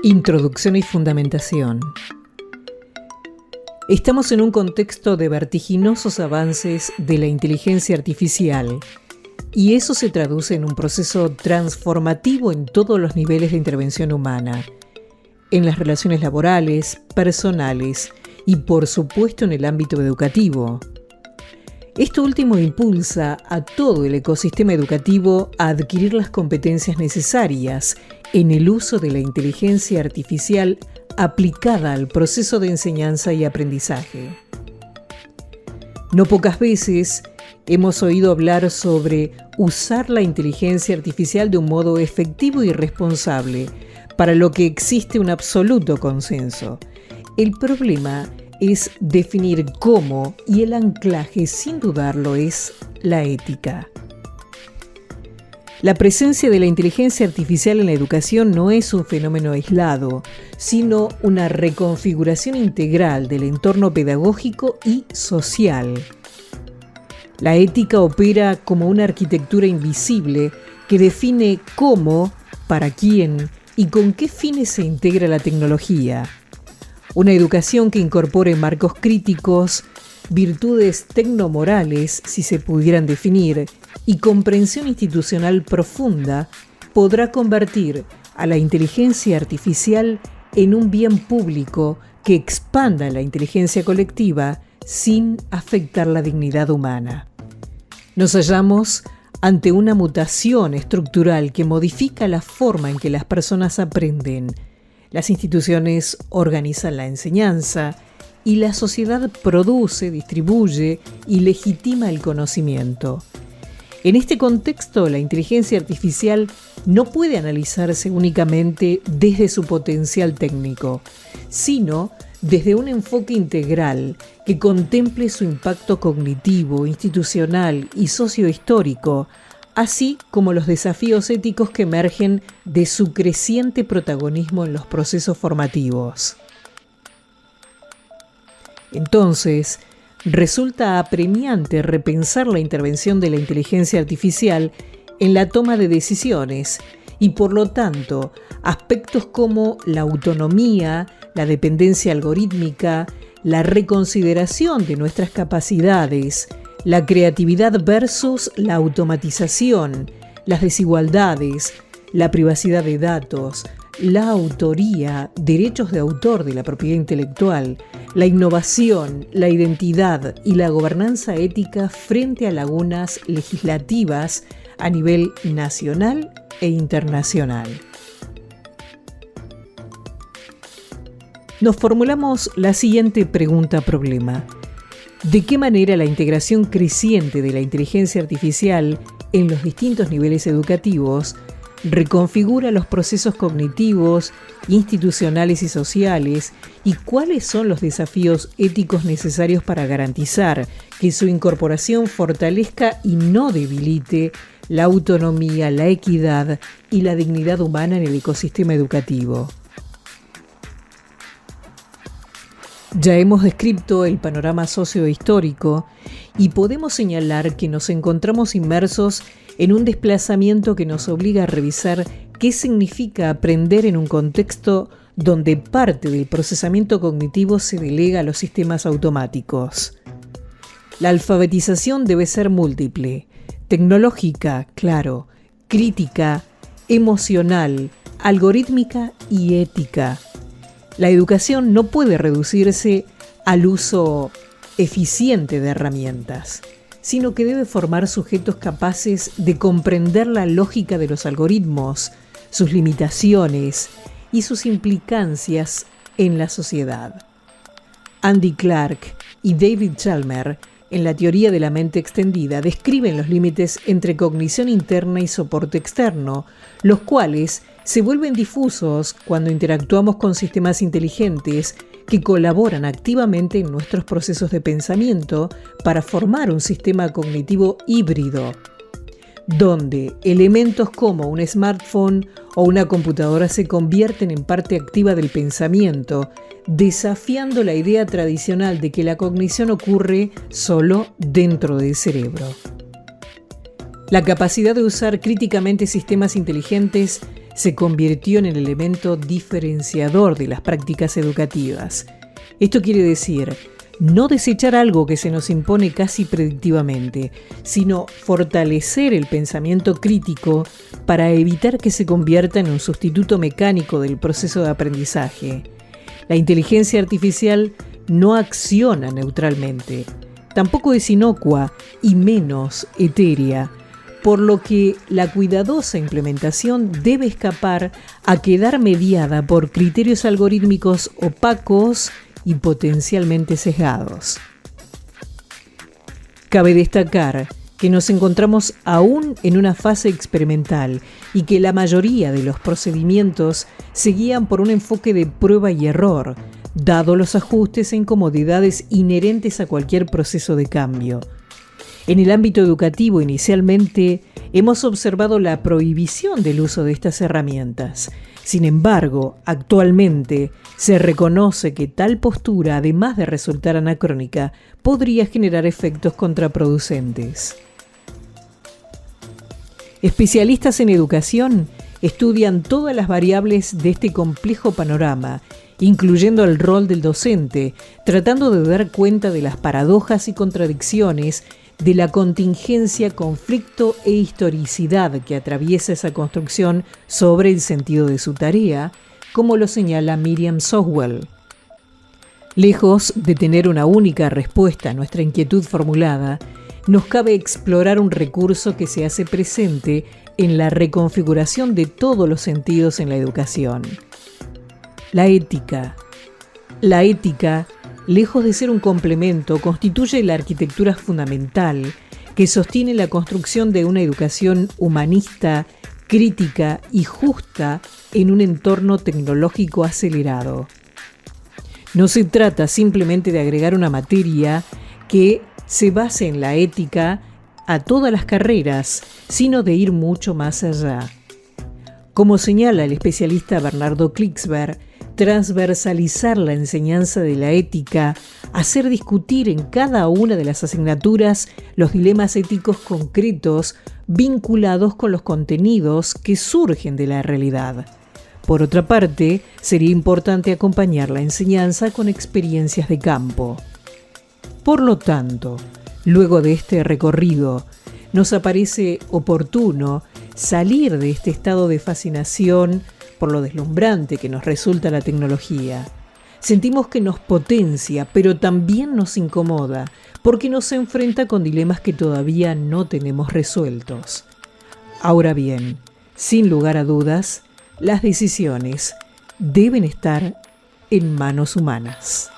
Introducción y fundamentación. Estamos en un contexto de vertiginosos avances de la inteligencia artificial, y eso se traduce en un proceso transformativo en todos los niveles de intervención humana, en las relaciones laborales, personales y, por supuesto, en el ámbito educativo. Esto último impulsa a todo el ecosistema educativo a adquirir las competencias necesarias en el uso de la inteligencia artificial aplicada al proceso de enseñanza y aprendizaje. No pocas veces hemos oído hablar sobre usar la inteligencia artificial de un modo efectivo y responsable, para lo que existe un absoluto consenso. El problema es definir cómo, y el anclaje, sin dudarlo, es la ética. La presencia de la inteligencia artificial en la educación no es un fenómeno aislado, sino una reconfiguración integral del entorno pedagógico y social. La ética opera como una arquitectura invisible que define cómo, para quién y con qué fines se integra la tecnología. Una educación que incorpore marcos críticos, virtudes tecnomorales, si se pudieran definir, y comprensión institucional profunda, podrá convertir a la inteligencia artificial en un bien público que expanda la inteligencia colectiva sin afectar la dignidad humana. Nos hallamos ante una mutación estructural que modifica la forma en que las personas aprenden. Las instituciones organizan la enseñanza y la sociedad produce, distribuye y legitima el conocimiento. En este contexto, la inteligencia artificial no puede analizarse únicamente desde su potencial técnico, sino desde un enfoque integral que contemple su impacto cognitivo, institucional y sociohistórico, así como los desafíos éticos que emergen de su creciente protagonismo en los procesos formativos. Entonces, resulta apremiante repensar la intervención de la inteligencia artificial en la toma de decisiones y, por lo tanto, aspectos como la autonomía, la dependencia algorítmica, la reconsideración de nuestras capacidades, la creatividad versus la automatización, las desigualdades, la privacidad de datos, la autoría, derechos de autor de la propiedad intelectual, la innovación, la identidad y la gobernanza ética frente a lagunas legislativas a nivel nacional e internacional. Nos formulamos la siguiente pregunta-problema. ¿De qué manera la integración creciente de la inteligencia artificial en los distintos niveles educativos reconfigura los procesos cognitivos, institucionales y sociales, y cuáles son los desafíos éticos necesarios para garantizar que su incorporación fortalezca y no debilite la autonomía, la equidad y la dignidad humana en el ecosistema educativo? Ya hemos descrito el panorama sociohistórico y podemos señalar que nos encontramos inmersos en un desplazamiento que nos obliga a revisar qué significa aprender en un contexto donde parte del procesamiento cognitivo se delega a los sistemas automáticos. La alfabetización debe ser múltiple: tecnológica, claro, crítica, emocional, algorítmica y ética. La educación no puede reducirse al uso eficiente de herramientas, sino que debe formar sujetos capaces de comprender la lógica de los algoritmos, sus limitaciones y sus implicancias en la sociedad. Andy Clark y David Chalmers, en la teoría de la mente extendida, describen los límites entre cognición interna y soporte externo, los cuales se vuelven difusos cuando interactuamos con sistemas inteligentes que colaboran activamente en nuestros procesos de pensamiento para formar un sistema cognitivo híbrido, donde elementos como un smartphone o una computadora se convierten en parte activa del pensamiento, desafiando la idea tradicional de que la cognición ocurre solo dentro del cerebro. La capacidad de usar críticamente sistemas inteligentes se convirtió en el elemento diferenciador de las prácticas educativas. Esto quiere decir, no desechar algo que se nos impone casi predictivamente, sino fortalecer el pensamiento crítico para evitar que se convierta en un sustituto mecánico del proceso de aprendizaje. La inteligencia artificial no acciona neutralmente, tampoco es inocua y menos etérea, por lo que la cuidadosa implementación debe escapar a quedar mediada por criterios algorítmicos opacos y potencialmente sesgados. Cabe destacar que nos encontramos aún en una fase experimental y que la mayoría de los procedimientos se guían por un enfoque de prueba y error, dado los ajustes e incomodidades inherentes a cualquier proceso de cambio. En el ámbito educativo, inicialmente, hemos observado la prohibición del uso de estas herramientas. Sin embargo, actualmente se reconoce que tal postura, además de resultar anacrónica, podría generar efectos contraproducentes. Especialistas en educación estudian todas las variables de este complejo panorama, incluyendo el rol del docente, tratando de dar cuenta de las paradojas y contradicciones de la contingencia, conflicto e historicidad que atraviesa esa construcción sobre el sentido de su tarea, como lo señala Miriam Sowell. Lejos de tener una única respuesta a nuestra inquietud formulada, nos cabe explorar un recurso que se hace presente en la reconfiguración de todos los sentidos en la educación. La ética. La ética, lejos de ser un complemento, constituye la arquitectura fundamental que sostiene la construcción de una educación humanista, crítica y justa en un entorno tecnológico acelerado. No se trata simplemente de agregar una materia que se base en la ética a todas las carreras, sino de ir mucho más allá. Como señala el especialista Bernardo Klicksberg, transversalizar la enseñanza de la ética, hacer discutir en cada una de las asignaturas los dilemas éticos concretos vinculados con los contenidos que surgen de la realidad. Por otra parte, sería importante acompañar la enseñanza con experiencias de campo. Por lo tanto, luego de este recorrido, nos aparece oportuno salir de este estado de fascinación por lo deslumbrante que nos resulta la tecnología. Sentimos que nos potencia, pero también nos incomoda, porque nos enfrenta con dilemas que todavía no tenemos resueltos. Ahora bien, sin lugar a dudas, las decisiones deben estar en manos humanas.